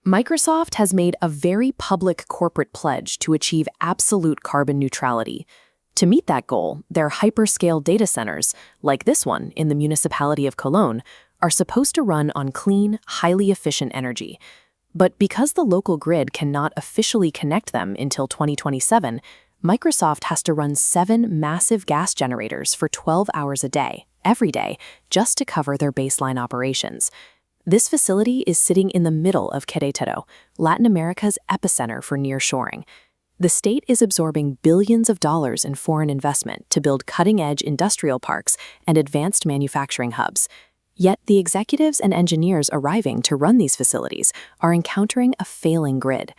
Microsoft has made a very public corporate pledge to achieve absolute carbon neutrality. To meet that goal, their hyperscale data centers, like this one in the municipality of Cologne, are supposed to run on clean, highly efficient energy. But because the local grid cannot officially connect them until 2027, Microsoft has to run 7 massive gas generators for 12 hours a day, every day, just to cover their baseline operations. This facility is sitting in the middle of Querétaro, Latin America's epicenter for nearshoring. The state is absorbing billions of dollars in foreign investment to build cutting-edge industrial parks and advanced manufacturing hubs. Yet the executives and engineers arriving to run these facilities are encountering a failing grid.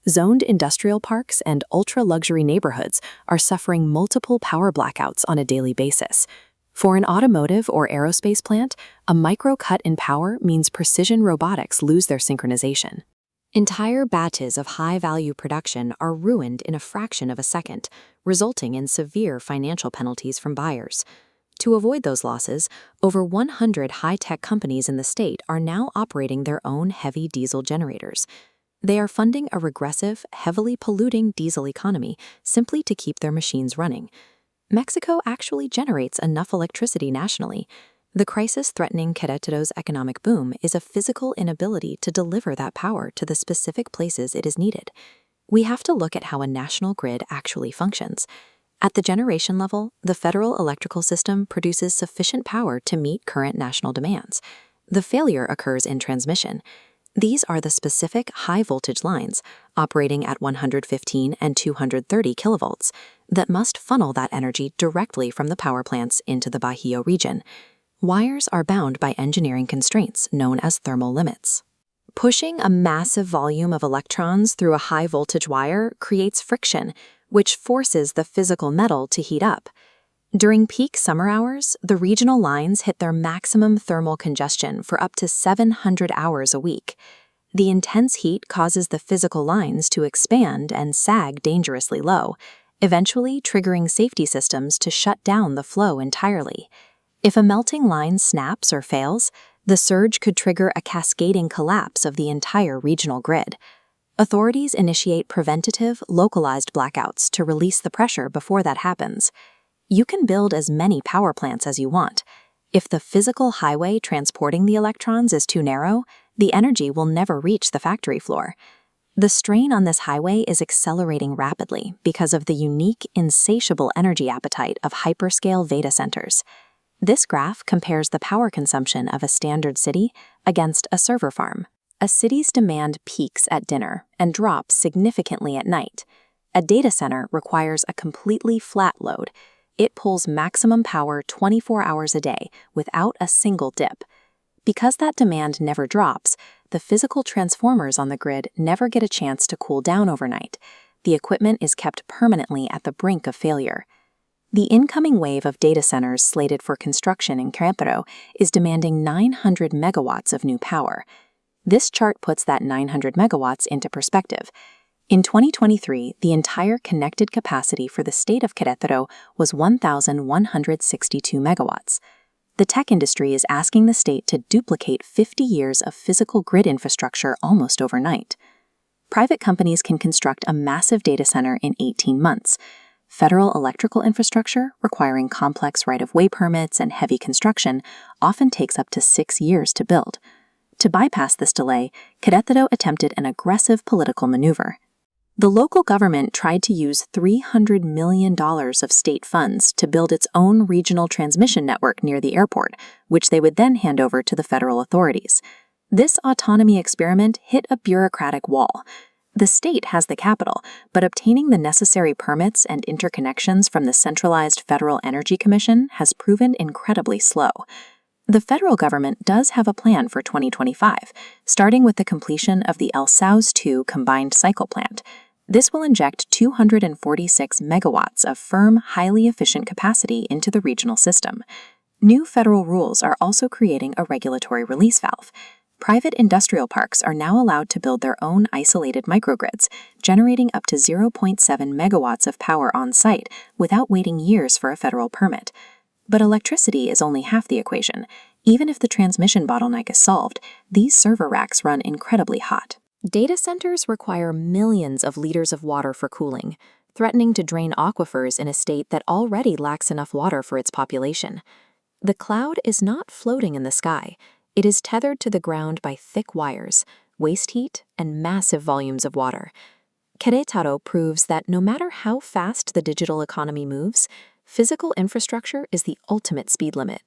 Zoned industrial parks and ultra-luxury neighborhoods are suffering multiple power blackouts on a daily basis. For an automotive or aerospace plant, a micro cut in power means precision robotics lose their synchronization. Entire batches of high-value production are ruined in a fraction of a second, resulting in severe financial penalties from buyers. To avoid those losses, over 100 high-tech companies in the state are now operating their own heavy diesel generators. They are funding a regressive, heavily polluting diesel economy simply to keep their machines running. Mexico actually generates enough electricity nationally. The crisis threatening Querétaro's economic boom is a physical inability to deliver that power to the specific places it is needed. We have to look at how a national grid actually functions. At the generation level, the federal electrical system produces sufficient power to meet current national demands. The failure occurs in transmission. These are the specific high-voltage lines, operating at 115 and 230 kilovolts, that must funnel that energy directly from the power plants into the Bajío region. Wires are bound by engineering constraints known as thermal limits. Pushing a massive volume of electrons through a high-voltage wire creates friction, which forces the physical metal to heat up. During peak summer hours, the regional lines hit their maximum thermal congestion for up to 700 hours a week. The intense heat causes the physical lines to expand and sag dangerously low, eventually triggering safety systems to shut down the flow entirely. If a melting line snaps or fails, the surge could trigger a cascading collapse of the entire regional grid. Authorities initiate preventative, localized blackouts to release the pressure before that happens. You can build as many power plants as you want. If the physical highway transporting the electrons is too narrow, the energy will never reach the factory floor. The strain on this highway is accelerating rapidly because of the unique, insatiable energy appetite of hyperscale data centers. This graph compares the power consumption of a standard city against a server farm. A city's demand peaks at dinner and drops significantly at night. A data center requires a completely flat load. It pulls maximum power 24 hours a day without a single dip. Because that demand never drops, the physical transformers on the grid never get a chance to cool down overnight. The equipment is kept permanently at the brink of failure. The incoming wave of data centers slated for construction in Querétaro is demanding 900 megawatts of new power. This chart puts that 900 megawatts into perspective. In 2023, the entire connected capacity for the state of Querétaro was 1,162 megawatts. The tech industry is asking the state to duplicate 50 years of physical grid infrastructure almost overnight. Private companies can construct a massive data center in 18 months. Federal electrical infrastructure, requiring complex right-of-way permits and heavy construction, often takes up to 6 years to build. To bypass this delay, Querétaro attempted an aggressive political maneuver. The local government tried to use $300 million of state funds to build its own regional transmission network near the airport, which they would then hand over to the federal authorities. This autonomy experiment hit a bureaucratic wall. The state has the capital, but obtaining the necessary permits and interconnections from the centralized Federal Energy Commission has proven incredibly slow. The federal government does have a plan for 2025, starting with the completion of the Sauz II combined cycle plant. This will inject 246 megawatts of firm, highly efficient capacity into the regional system. New federal rules are also creating a regulatory release valve. Private industrial parks are now allowed to build their own isolated microgrids, generating up to 0.7 megawatts of power on site without waiting years for a federal permit. But electricity is only half the equation. Even if the transmission bottleneck is solved, these server racks run incredibly hot. Data centers require millions of liters of water for cooling, threatening to drain aquifers in a state that already lacks enough water for its population. The cloud is not floating in the sky. It is tethered to the ground by thick wires, waste heat, and massive volumes of water. Querétaro proves that no matter how fast the digital economy moves, physical infrastructure is the ultimate speed limit.